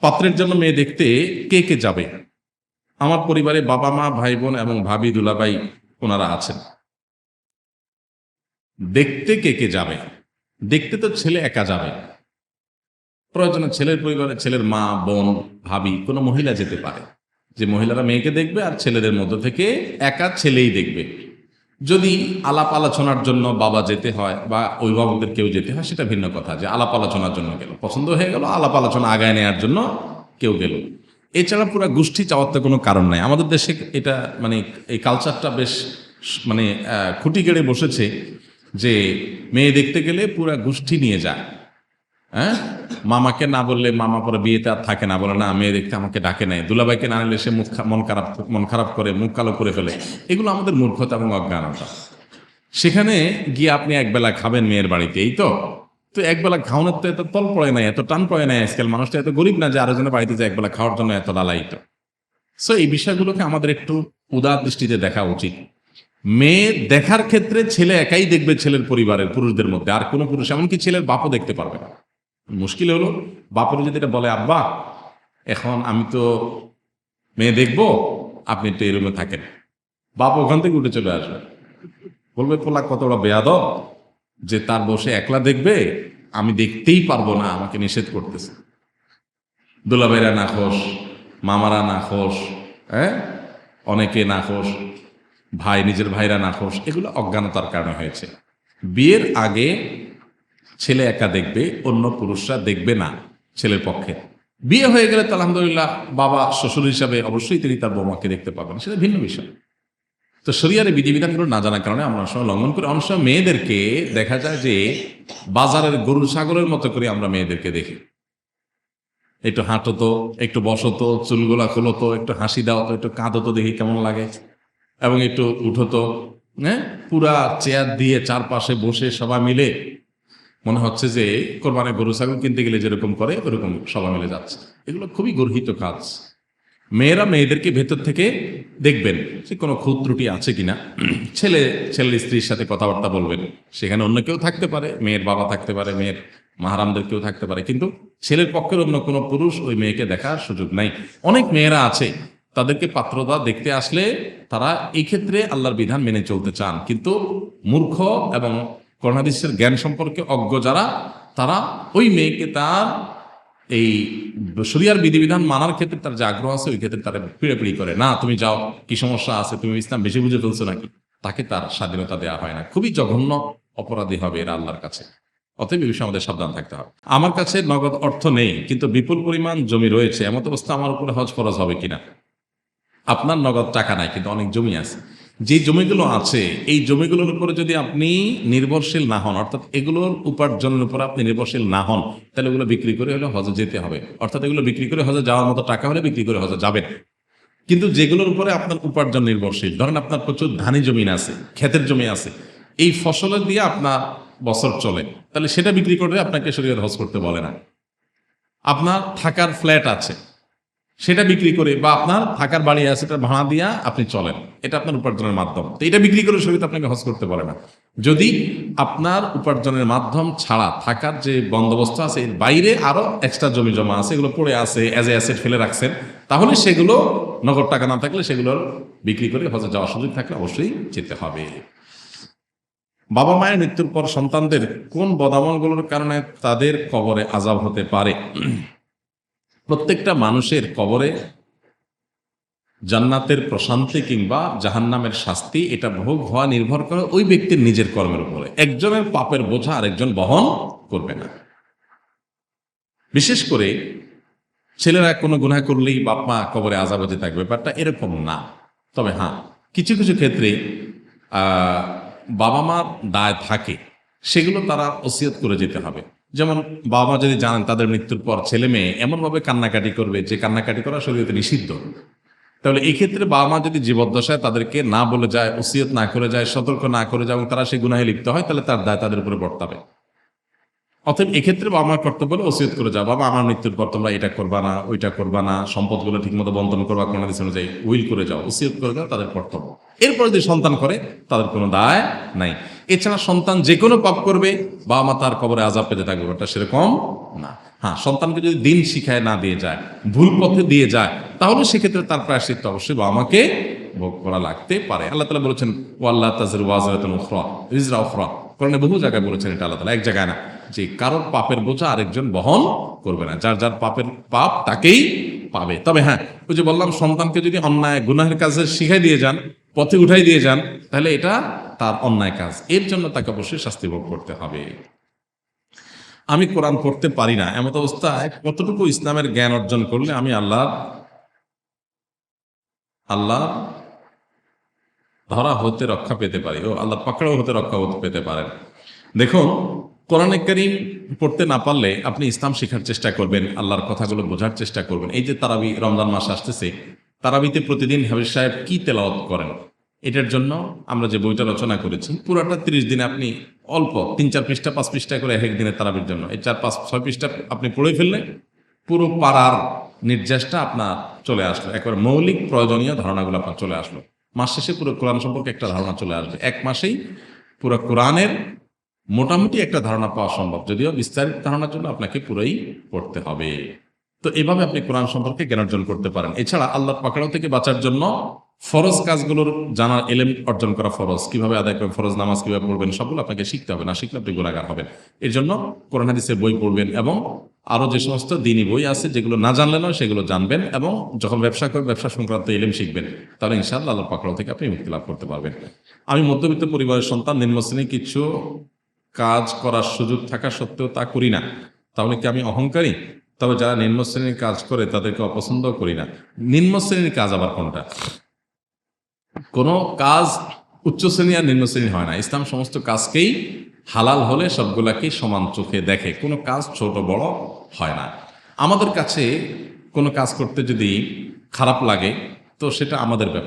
পাত্রের জন্য মেয়ে দেখতে কে কে যাবে? আমার পরিবারে বাবা মা ভাই বোন এবং ভাবি দুলাভাই ওনারা আছেন। দেখতে কে কে যাবে? দেখতে তো ছেলে একা যাবে। প্রয়োজনে ছেলের পরিবারে ছেলের মা বোন ভাবি কোনো মহিলা যেতে পারে, যে মহিলারা মেয়েকে দেখবে, আর ছেলেদের মধ্যে থেকে একা ছেলেই দেখবে। যদি আলাপ আলোচনার জন্য বাবা যেতে হয় বা অভিভাবকদের কেউ যেতে হয়, সেটা ভিন্ন কথা, যে আলাপ আলোচনার জন্য গেল, পছন্দ হয়ে গেল, আলাপ আলোচনা আগায় নেওয়ার জন্য কেউ গেল। এছাড়া পুরো গোষ্ঠী চাওয়ার তো কোনো কারণ নাই। আমাদের দেশে এটা মানে এই কালচারটা বেশ মানে খুঁটি গেড়ে বসেছে, যে মেয়ে দেখতে গেলে পুরা গোষ্ঠী নিয়ে যায়। হ্যাঁ, মামাকে না বললে মামা পরে বিয়েতে আর থাকে না, বলে না মেয়ে দেখতে আমাকে ডাকে নাই, দুলাভাইকে না নিলে সে মন খারাপ করে, মুখ কালো করে ফেলে। এগুলো আমাদের মূর্খতা এবং অজ্ঞানতা। সেখানে গিয়ে আপনি একবেলা খাবেন মেয়ের বাড়িতে, এই তো তো একবেলা খাওয়ানোর তো এত তল পড়ে নাই, এত টান পড়ে নাই। আজকাল মানুষটা এত গরিব না যে আরেকজনের বাড়িতে যায় একবেলা খাওয়ার জন্য এত লালায়িত। সো এই বিষয়গুলোকে আমাদের একটু উদার দৃষ্টিতে দেখা উচিত। মেয়ে দেখার ক্ষেত্রে ছেলে একাই দেখবে, ছেলের পরিবারের পুরুষদের মধ্যে আর কোনো পুরুষ, এমনকি ছেলের বাপও দেখতে পারবে না। মুশকিল হলো বাপের যদি এটা বলে, আব্বা এখন আমি তো মেয়ে দেখবো, আপনি একটু এই রুমে থাকেন, বাপ ওখান থেকে উঠে চলে আসবে, বলবে পোলা কত বড় বেয়াদব যে তার বসে একলা দেখবে, আমি দেখতেই পারবো না, আমাকে নিষেধ করতেছে। দুলাভাইরা নাখোশ, মামারা নাখোশ, হ্যাঁ, অনেকে নাখোশ, নিজের ভাইরা নাখোশ। এগুলো অজ্ঞানতার কারণে হয়েছে। বিয়ের আগে ছেলে একা দেখবে, অন্য পুরুষরা দেখবে না ছেলের পক্ষে। বিয়ে হয়ে গেলে তো আলহামদুলিল্লাহ বাবা শ্বশুর হিসাবে অবশ্যই তিনি তার বৌমাকে দেখতে পাবেন, সেটা ভিন্ন বিষয়। তো শরিয়ার বিধিবিধানগুলো না জানার কারণে আমরা অনেক সময় লঙ্ঘন করি। অনেক সময় মেয়েদেরকে দেখা যায় যে বাজারের গরু ছাগলের মতো করে আমরা মেয়েদেরকে দেখি। একটু হাঁটো তো, একটু বসো তো, চুলগুলা খোলো তো, একটু হাসি দাও তো, একটু কাঁদো তো, দেখি কেমন লাগে, এবং একটু উঠো তো। হ্যাঁ, পুরা চেয়ার দিয়ে চারপাশে বসে সবাই মিলে মনে হচ্ছে যে কোরবানে গরু ছাগল কিনতে গেলে যেরকম করে ওরকম সবাই মিলে যাচ্ছে। এগুলো খুবই গর্হিত কাজ। মেয়েরা মেয়েদেরকে ভেতর থেকে দেখবেন যে কোনো খুঁত ত্রুটি আছে কিনা। ছেলের স্ত্রীর সাথে কথাবার্তা বলবেন, সেখানে অন্য কেউ থাকতে পারে, মেয়ের বাবা থাকতে পারে, মেয়ের মাহারামদের কেউ থাকতে পারে, কিন্তু ছেলের পক্ষের অন্য কোনো পুরুষ ওই মেয়েকে দেখার সুযোগ নাই। অনেক মেয়েরা আছে, তাদেরকে পাত্রতা দেখতে আসলে তারা এই ক্ষেত্রে আল্লাহর বিধান মেনে চলতে চান, কিন্তু মূর্খ এবং কোরআন হাদিসের জ্ঞান সম্পর্কে অজ্ঞ যারা, তারা ওই মেয়েকে তার এই শরিয়ার বিধিবিধান মানার ক্ষেত্রে তার যে আগ্রহ আছে ওই ক্ষেত্রে তারা পিড়াপিড়ি করে, না তুমি যাও, কি সমস্যা আছে, তুমি ইসলাম বেশি বুঝে ফেলছো নাকি। তাকে তার স্বাধীনতা দেওয়া হয় না। খুবই জঘন্য অপরাধী হবে এরা আল্লাহর কাছে। অতএব এই বিষয়ে আমাদের সাবধান থাকতে হবে। আমার কাছে নগদ অর্থ নেই, কিন্তু বিপুল পরিমাণ জমি রয়েছে, এমত অবস্থা আমার উপরে হজ ফরজ হবে কিনা? আপনার নগদ টাকা নাই, কিন্তু অনেক জমি আছে। যে জমিগুলো আছে, এই জমিগুলোর উপরে যদি আপনি নির্ভরশীল না হন, অর্থাৎ এগুলোর উপার্জনের উপর আপনি নির্ভরশীল না হন, তাহলে এগুলো বিক্রি করে হলে হজে যেতে হবে। অর্থাৎ এগুলো বিক্রি করে হজে যাওয়ার মতো টাকা হলে বিক্রি করে হজে যাবেন। কিন্তু যেগুলোর উপরে আপনার উপার্জন নির্ভরশীল, ধরেন আপনার প্রচুর ধানি জমি আছে, ক্ষেতের জমি আছে, এই ফসলের দিয়ে আপনার বছর চলে, তাহলে সেটা বিক্রি করে আপনাকে শরীয়ত হজ করতে বলে না। আপনার থাকার ফ্ল্যাট আছে, সেটা বিক্রি করে, বা আপনার থাকার বাড়ি আছে, সেটা ভাড়া দিয়া আপনি চলেন, এটা আপনার উপার্জনের মাধ্যম, তো এটা বিক্রি করে শরীয়ত আপনাকে হজ করতে পারে না। যদি আপনার উপার্জনের মাধ্যম ছাড়া থাকার যে বন্দোবস্ত আছে, এর বাইরে আরো এক্সট্রা জমি জমা আছে, এগুলো পড়ে আছে, অ্যাজ এ অ্যাসেট ফেলে রাখছেন, তাহলে সেগুলো নগদ টাকা না থাকলে সেগুলোর বিক্রি করে হজে যাওয়ার সুযোগ থাকলে অবশ্যই যেতে হবে। বাবা মায়ের মৃত্যুর পর সন্তানদের কোন বদামলগুলোর কারণে তাদের কবরে আযাব হতে পারে? প্রত্যেকটা মানুষের কবরে জান্নাতের প্রশান্তি কিংবা জাহান্নামের শাস্তি, এটা ভোগ হওয়া নির্ভর করে ওই ব্যক্তির নিজের কর্মের উপরে। একজনের পাপের বোঝা আরেকজন বহন করবে না। বিশেষ করে ছেলেরা কোনো গুনাহ করলেই বাপ মা কবরে আযাব হতে থাকবে, ব্যাপারটা এরকম না। তবে হ্যাঁ, কিছু কিছু ক্ষেত্রে বাবা মার দায় থাকে, সেগুলো তারা ওসিয়ত করে যেতে হবে। যেমন বাবা মা যদি জানেন তাদের মৃত্যুর পর ছেলে মেয়ে এমনভাবে কান্নাকাটি করবে যে কান্নাকাটি করা শরীয়তে নিষিদ্ধ, তাহলে এই ক্ষেত্রে বাবা মা যদি জীবদ্দশায় তাদেরকে না বলে যায়, ওসিয়ত না করে যায়, সতর্ক না করে যায়, এবং তারা সেই গুনাহে লিপ্ত হয়, তাহলে তার দায় তাদের উপরে বর্তাবে। অতএব এক্ষেত্রে বাবা মার কর্তব্য হলে ওসিয়ত করে যাও, বাবা আমার মৃত্যুর পর তোমরা এটা করবা না, ওইটা করবা না, সম্পদগুলো ঠিকমতো বন্টন করবা, কোনো দিন অনুযায়ী উইল করে যাও, ওসিয়ত করে যাও, তাদের কর্তব্য। এরপরে যদি সন্তান করে তাদের কোনো দায় নাই। এছাড়া সন্তান যে কোনো পাপ করবে, বাবা মা তার কবরে আযাব পেতে থাকবে, ওটা সেরকম না। হ্যাঁ, সন্তানকে যদি দিন শিখায় না দিয়ে যায়, ভুল পথে দিয়ে যায়, তাহলে সেক্ষেত্রে তার প্রায়শ্চিত্ত অবশ্যই বাবা মাকে ভোগ করা লাগতে পারে। আল্লাহ তাআলা বলেছেন ওয়াল্লাহ তাজিরু ওয়াজিরাতুন উখরা উযরা উখরা, কোরআনে বহু জায়গায় বলেছেন এটা আল্লাহ তাআলা, এক জায়গায় না, যে কারোর পাপের বোঝা আরেকজন বহন করবে না, যার যার পাপ তাকেই পাবে। তবে হ্যাঁ, ওই যে বললাম, সন্তানকে যদি অন্যায় গুনাহের কাজে শিখাই দিয়ে যান, পথে উঠাই দিয়ে যান, তাহলে এটা তার অন্যায় কাজ, এর জন্য তাকে অবশ্যই শাস্তি ভোগ করতে হবে। আমি কোরআন পড়তে পারি না, এমত অবস্থায় কতটুকু ইসলামের জ্ঞান অর্জন করলে আমি আল্লাহ ধরা হতে রক্ষা পেতে পারি, ও আল্লাহ পাকড়াও হতে রক্ষা পেতে পারেন? দেখুন, কোরআনে কারীম পড়তে না পারলে আপনি ইসলাম শেখার চেষ্টা করবেন, আল্লাহর কথাগুলো বোঝার চেষ্টা করবেন। এই যে তারাবি, রমজান মাস আসতেছে, তারাবিতে প্রতিদিন হাফেজ সাহেব কি তেলাওয়াত করেন, এটার জন্য আমরা যে বইটা রচনা করেছি, পুরাটা 30 দিনে আপনি অল্প 3-4 পৃষ্ঠা 5 পৃষ্ঠা করে এক দিনে তারাবির জন্য এই 4-5-6 পৃষ্ঠা আপনি পড়ে ফেললে পুরো পাড়ার নির্যাসটা আপনার চলে আসলো, একবার মৌলিক প্রয়োজনীয় ধারণাগুলো আপনার চলে আসলো। মাস শেষে পুরো কোরআন সম্পর্কে একটা ধারণা চলে আসবে, এক মাসেই পুরো কোরআনের মোটামুটি একটা ধারণা পাওয়া সম্ভব, যদিও বিস্তারিত ধারণার জন্য আপনাকে পুরোই পড়তে হবে। তো এভাবে আপনি কোরআন সম্পর্কে জ্ঞান অর্জন করতে পারেন। এছাড়া আল্লাহর পাকড়াও থেকে বাঁচার জন্য ফরজ কাজগুলোর জানার এলেম অর্জন করা ফরজ, কিভাবে আদায় করবেন, ফরজ নামাজ কিভাবে পড়বেন, সবগুলো আপনাকে শিখতে হবে, না শিখলে আপনি গুনাহগার হবেন। এর জন্য কোরআন হাদিসের বই পড়বেন এবং আরো যে সমস্ত দ্বীনি বই আছে যেগুলো না জানলেন সেগুলো জানবেন, এবং যখন ব্যবসা করবেন ব্যবসা সংক্রান্ত এলেম শিখবেন, তাহলে ইনশাআল্লাহ আল্লাহর পাকড়াও থেকে আপনি মুক্তি লাভ করতে পারবেন। আমি মধ্যবিত্ত পরিবারের সন্তান, নিম্ন শ্রেণীর, কিছু কাজ করার সুযোগ থাকা সত্ত্বেও তা করি না, তাহলে কি আমি অহংকারী? তবে যারা নিম্ন শ্রেণীর কাজ করে তাদেরকে অপছন্দ করি না। নিম্ন শ্রেণীর কাজ আবার কোনটা? কোনো কাজ উচ্চ শ্রেণী আর নিম্ন শ্রেণী হয় না। ইসলাম সমস্ত কাজকেই হালাল হলে সবগুলাকেই সমান চোখে দেখে, কোনো কাজ ছোট বড় হয় না। আমাদের কাছে কোনো কাজ করতে যদি খারাপ লাগে তো সেটা আমাদের ব্যাপার।